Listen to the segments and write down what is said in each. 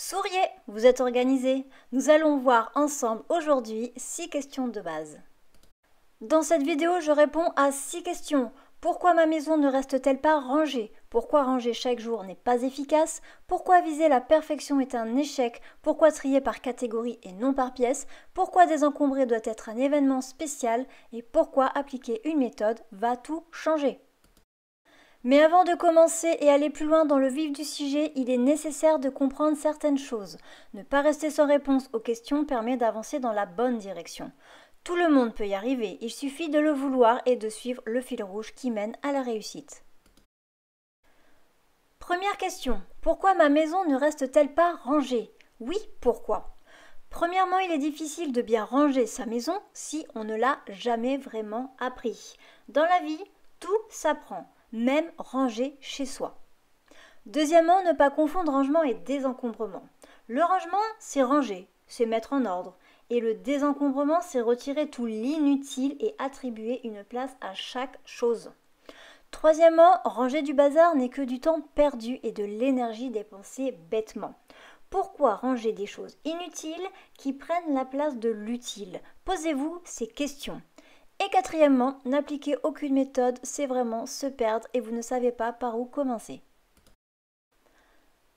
Souriez, vous êtes organisé. Nous allons voir ensemble aujourd'hui 6 questions de base. Dans cette vidéo, je réponds à 6 questions. Pourquoi ma maison ne reste-t-elle pas rangée? Pourquoi ranger chaque jour n'est pas efficace? Pourquoi viser la perfection est un échec? Pourquoi trier par catégorie et non par pièce? Pourquoi désencombrer doit être un événement spécial? Et pourquoi appliquer une méthode va tout changer? Mais avant de commencer et aller plus loin dans le vif du sujet, il est nécessaire de comprendre certaines choses. Ne pas rester sans réponse aux questions permet d'avancer dans la bonne direction. Tout le monde peut y arriver, il suffit de le vouloir et de suivre le fil rouge qui mène à la réussite. Première question, pourquoi ma maison ne reste-t-elle pas rangée? Oui, pourquoi? Premièrement, il est difficile de bien ranger sa maison si on ne l'a jamais vraiment appris. Dans la vie, tout s'apprend, même ranger chez soi. Deuxièmement, ne pas confondre rangement et désencombrement. Le rangement, c'est ranger, c'est mettre en ordre. Et le désencombrement, c'est retirer tout l'inutile et attribuer une place à chaque chose. Troisièmement, ranger du bazar n'est que du temps perdu et de l'énergie dépensée bêtement. Pourquoi ranger des choses inutiles qui prennent la place de l'utile? Posez-vous ces questions. Et quatrièmement, n'appliquez aucune méthode, c'est vraiment se perdre et vous ne savez pas par où commencer.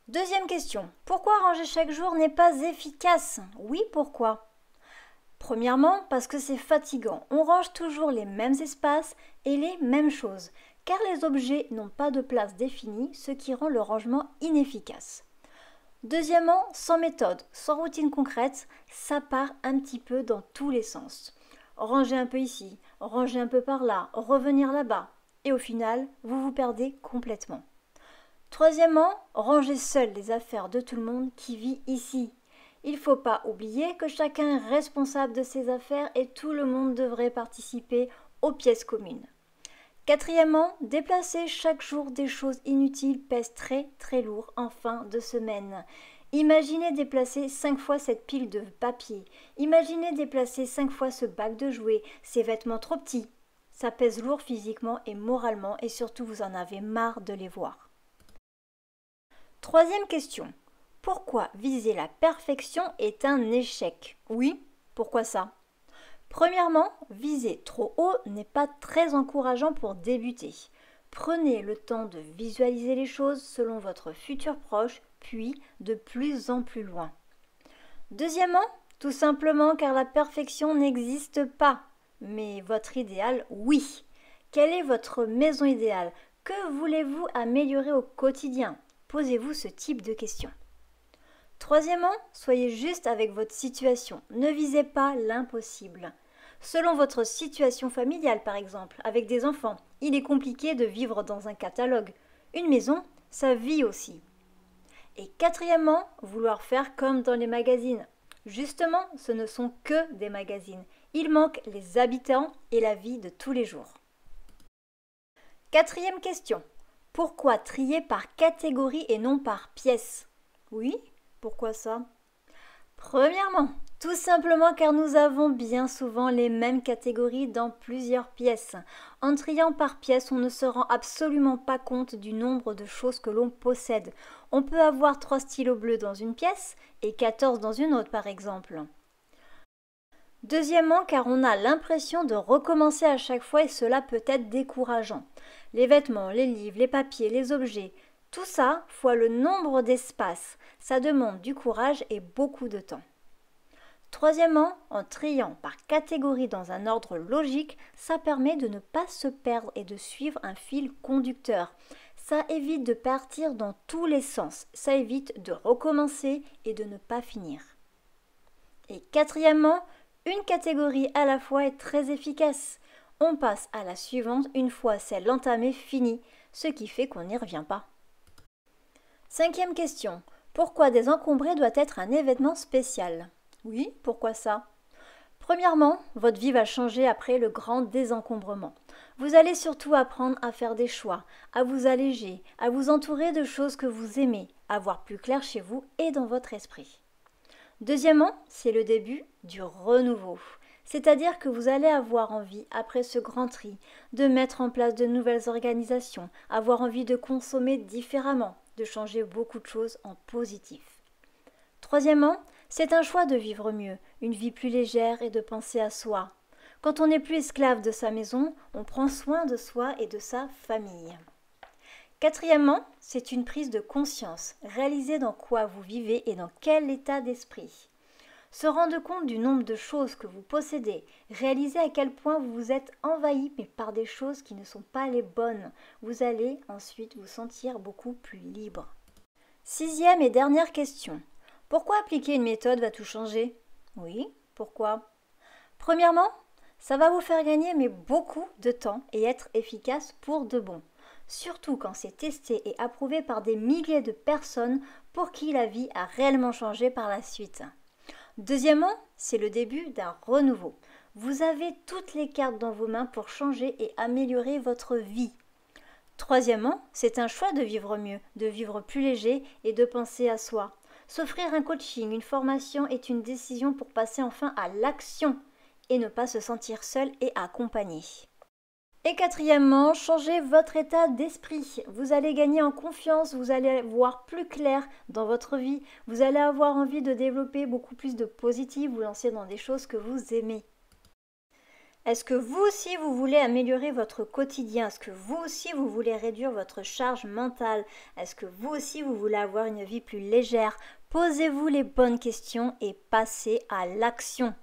Deuxième question, pourquoi ranger chaque jour n'est pas efficace? Oui, pourquoi? Premièrement, parce que c'est fatigant. On range toujours les mêmes espaces et les mêmes choses, car les objets n'ont pas de place définie, ce qui rend le rangement inefficace. Deuxièmement, sans méthode, sans routine concrète, ça part un petit peu dans tous les sens. Ranger un peu ici, ranger un peu par là, revenir là-bas, et au final, vous vous perdez complètement. Troisièmement, ranger seul les affaires de tout le monde qui vit ici. Il ne faut pas oublier que chacun est responsable de ses affaires et tout le monde devrait participer aux pièces communes. Quatrièmement, déplacer chaque jour des choses inutiles pèse très lourd en fin de semaine. Imaginez déplacer 5 fois cette pile de papier. Imaginez déplacer 5 fois ce bac de jouets, ces vêtements trop petits. Ça pèse lourd physiquement et moralement et surtout vous en avez marre de les voir. Troisième question. Pourquoi viser la perfection est un échec? Oui, pourquoi ça? Premièrement, viser trop haut n'est pas très encourageant pour débuter. Prenez le temps de visualiser les choses selon votre futur proche, puis de plus en plus loin. Deuxièmement, tout simplement car la perfection n'existe pas. Mais votre idéal, oui. Quelle est votre maison idéale? Que voulez-vous améliorer au quotidien? Posez-vous ce type de questions. Troisièmement, soyez juste avec votre situation. Ne visez pas l'impossible. Selon votre situation familiale, par exemple, avec des enfants, il est compliqué de vivre dans un catalogue. Une maison, ça vit aussi. Et quatrièmement, vouloir faire comme dans les magazines. Justement, ce ne sont que des magazines. Il manque les habitants et la vie de tous les jours. Quatrième question. Pourquoi trier par catégorie et non par pièce? Oui, pourquoi ça? Premièrement, tout simplement car nous avons bien souvent les mêmes catégories dans plusieurs pièces. En triant par pièce, on ne se rend absolument pas compte du nombre de choses que l'on possède. On peut avoir 3 stylos bleus dans une pièce et 14 dans une autre par exemple. Deuxièmement, car on a l'impression de recommencer à chaque fois et cela peut être décourageant. Les vêtements, les livres, les papiers, les objets, tout ça fois le nombre d'espaces. Ça demande du courage et beaucoup de temps. Troisièmement, en triant par catégorie dans un ordre logique, ça permet de ne pas se perdre et de suivre un fil conducteur. Ça évite de partir dans tous les sens. Ça évite de recommencer et de ne pas finir. Et quatrièmement, une catégorie à la fois est très efficace. On passe à la suivante une fois celle entamée finie, ce qui fait qu'on n'y revient pas. Cinquième question. Pourquoi désencombrer doit être un événement spécial? Oui, pourquoi ça? Premièrement, votre vie va changer après le grand désencombrement. Vous allez surtout apprendre à faire des choix, à vous alléger, à vous entourer de choses que vous aimez, à voir plus clair chez vous et dans votre esprit. Deuxièmement, c'est le début du renouveau. C'est-à-dire que vous allez avoir envie, après ce grand tri, de mettre en place de nouvelles organisations, avoir envie de consommer différemment, de changer beaucoup de choses en positif. Troisièmement, c'est un choix de vivre mieux, une vie plus légère et de penser à soi. Quand on n'est plus esclave de sa maison, on prend soin de soi et de sa famille. Quatrièmement, c'est une prise de conscience, réaliser dans quoi vous vivez et dans quel état d'esprit. Se rendre compte du nombre de choses que vous possédez, réaliser à quel point vous vous êtes envahi mais par des choses qui ne sont pas les bonnes. Vous allez ensuite vous sentir beaucoup plus libre. Sixième et dernière question. Pourquoi appliquer une méthode va tout changer? Oui, pourquoi? Premièrement, ça va vous faire gagner mais beaucoup de temps et être efficace pour de bon. Surtout quand c'est testé et approuvé par des milliers de personnes pour qui la vie a réellement changé par la suite. Deuxièmement, c'est le début d'un renouveau. Vous avez toutes les cartes dans vos mains pour changer et améliorer votre vie. Troisièmement, c'est un choix de vivre mieux, de vivre plus léger et de penser à soi. S'offrir un coaching, une formation est une décision pour passer enfin à l'action et ne pas se sentir seul et accompagné. Et quatrièmement, changez votre état d'esprit. Vous allez gagner en confiance, vous allez voir plus clair dans votre vie, vous allez avoir envie de développer beaucoup plus de positif, vous lancer dans des choses que vous aimez. Est-ce que vous aussi vous voulez améliorer votre quotidien? Est-ce que vous aussi vous voulez réduire votre charge mentale? Est-ce que vous aussi vous voulez avoir une vie plus légère? Posez-vous les bonnes questions et passez à l'action.